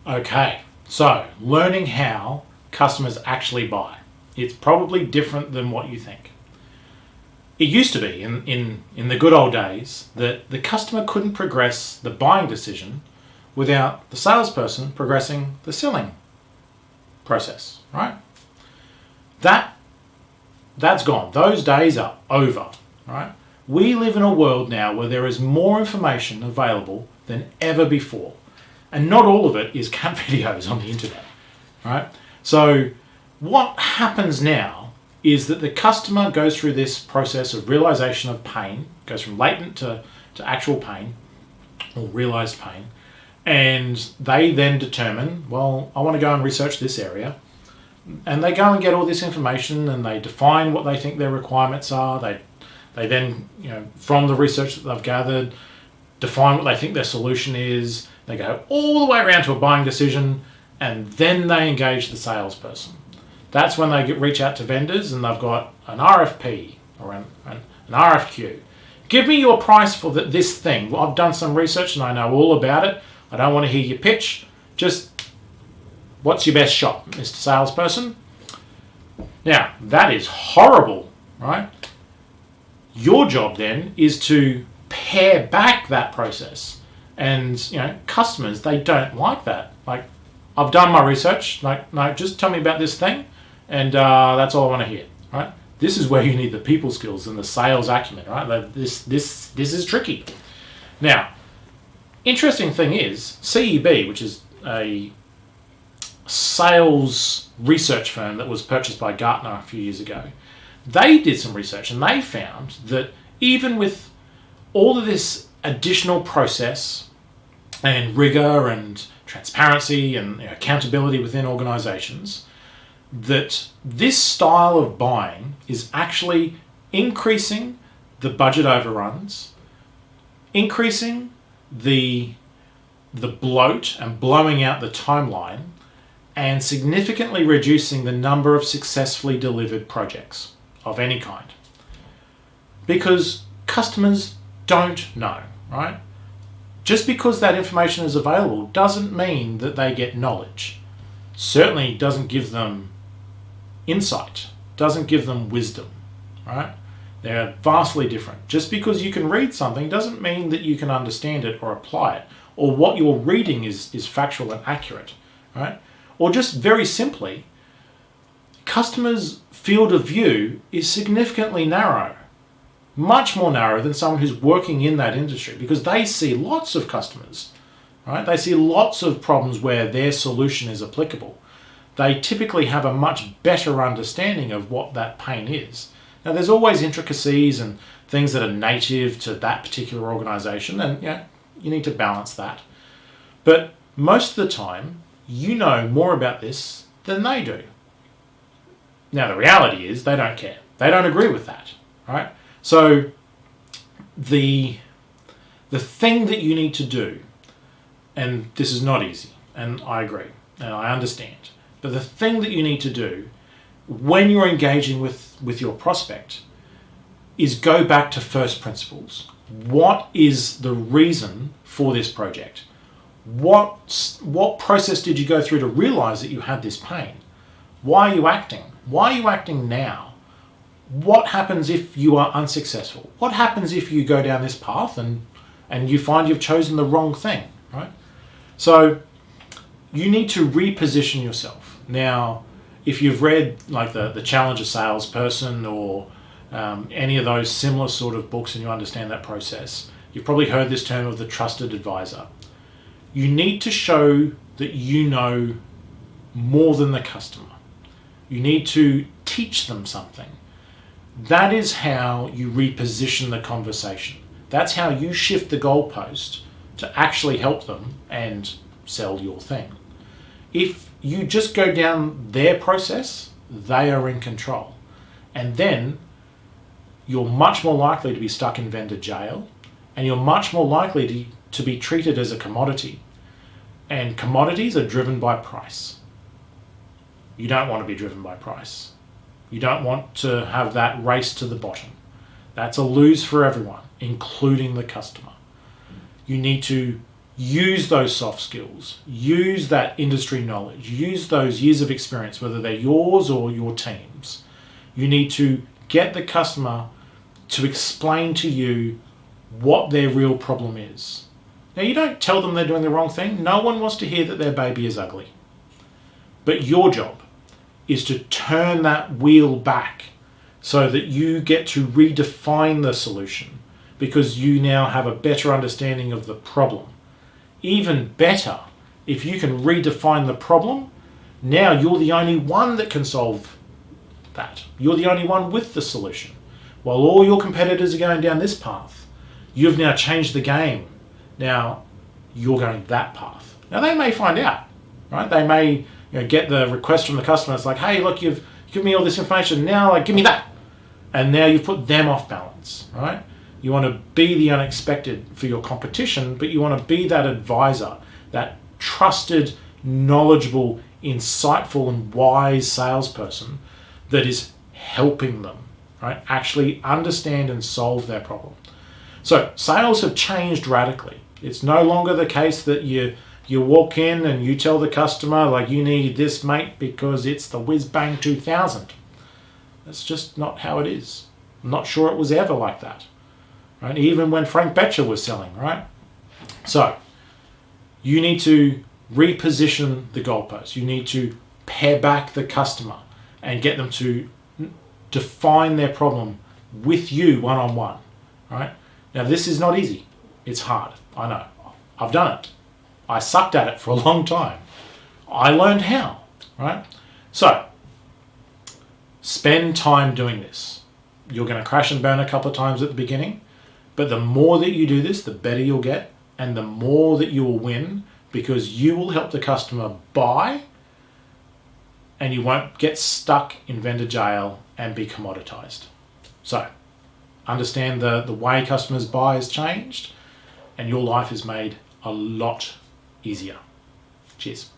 Okay, so learning how customers actually buy. It's probably different than what you think. It used to be in the good old days that the customer couldn't progress the buying decision without the salesperson progressing the selling process, right? That's gone. Those days are over, right? We live in a world now where there is more information available than ever before. And not all of it is cat videos on the internet, right? So what happens now is that the customer goes through this process of realization of pain, goes from latent to actual pain, or realized pain, and they then determine, well, I want to go and research this area. And they go and get all this information and they define what they think their requirements are. They then, from the research that they've gathered, define what they think their solution is. They go all the way around to a buying decision, and then they engage the salesperson. That's when they reach out to vendors and they've got an RFP or an RFQ. Give me your price for this thing. Well, I've done some research and I know all about it. I don't want to hear your pitch. Just, what's your best shot, Mr. Salesperson? Now, that is horrible, right? Your job then is to pare back that process. And, customers, they don't like that. Like, I've done my research. Like, no, just tell me about this thing. And that's all I want to hear, right? This is where you need the people skills and the sales acumen, right? Like this is tricky. Now, interesting thing is, CEB, which is a sales research firm that was purchased by Gartner a few years ago, they did some research and they found that even with all of this additional process and rigor and transparency and accountability within organizations, that this style of buying is actually increasing the budget overruns, increasing the bloat and blowing out the timeline, and significantly reducing the number of successfully delivered projects of any kind. Because customers don't know, right? Just because that information is available doesn't mean that they get knowledge. Certainly doesn't give them insight, doesn't give them wisdom, right? They're vastly different. Just because you can read something doesn't mean that you can understand it or apply it, or what you're reading is factual and accurate, right? Or just very simply, customers' field of view is significantly narrow, much more narrow than someone who's working in that industry, because they see lots of customers, right? They see lots of problems where their solution is applicable. They typically have a much better understanding of what that pain is. Now, there's always intricacies and things that are native to that particular organization, and you need to balance that. But most of the time, you know more about this than they do. Now, the reality is they don't care. They don't agree with that, right? So the thing that you need to do, and this is not easy, and I agree, and I understand, but the thing that you need to do when you're engaging with your prospect is go back to first principles. What is the reason for this project? What process did you go through to realize that you had this pain? Why are you acting? Why are you acting now? What happens if you are unsuccessful? What happens if you go down this path and you find you've chosen the wrong thing, right? So you need to reposition yourself. Now, if you've read like the Challenger Salesperson or any of those similar sort of books and you understand that process, you've probably heard this term of the trusted advisor. You need to show that you know more than the customer. You need to teach them something. That is how you reposition the conversation. That's how you shift the goalpost to actually help them and sell your thing. If you just go down their process, they are in control. And then you're much more likely to be stuck in vendor jail, and you're much more likely to be treated as a commodity. And commodities are driven by price. You don't want to be driven by price. You don't want to have that race to the bottom. That's a lose for everyone, including the customer. You need to use those soft skills, use that industry knowledge, use those years of experience, whether they're yours or your team's. You need to get the customer to explain to you what their real problem is. Now, you don't tell them they're doing the wrong thing. No one wants to hear that their baby is ugly. But your job is to turn that wheel back so that you get to redefine the solution, because you now have a better understanding of the problem. Even better, if you can redefine the problem, now you're the only one that can solve that. You're the only one with the solution. While all your competitors are going down this path, you've now changed the game. Now you're going that path. Now they may find out, right? They may get the request from the customer. It's like, hey, look, you've given me all this information. Now, give me that. And now you've put them off balance, right? You want to be the unexpected for your competition, but you want to be that advisor, that trusted, knowledgeable, insightful, and wise salesperson that is helping them, right, actually understand and solve their problem. So sales have changed radically. It's no longer the case that you walk in and you tell the customer, like, you need this, mate, because it's the Whiz Bang 2000. That's just not how it is. I'm not sure it was ever like that. Right? Even when Frank Betcher was selling, right? So you need to reposition the goalposts. You need to pair back the customer and get them to define their problem with you one-on-one, right? Now, this is not easy. It's hard. I know. I've done it. I sucked at it for a long time. I learned how, right? So spend time doing this. You're going to crash and burn a couple of times at the beginning, but the more that you do this, the better you'll get, and the more that you will win, because you will help the customer buy, and you won't get stuck in vendor jail and be commoditized. So understand the way customers buy has changed, and your life is made a lot easier. Cheers.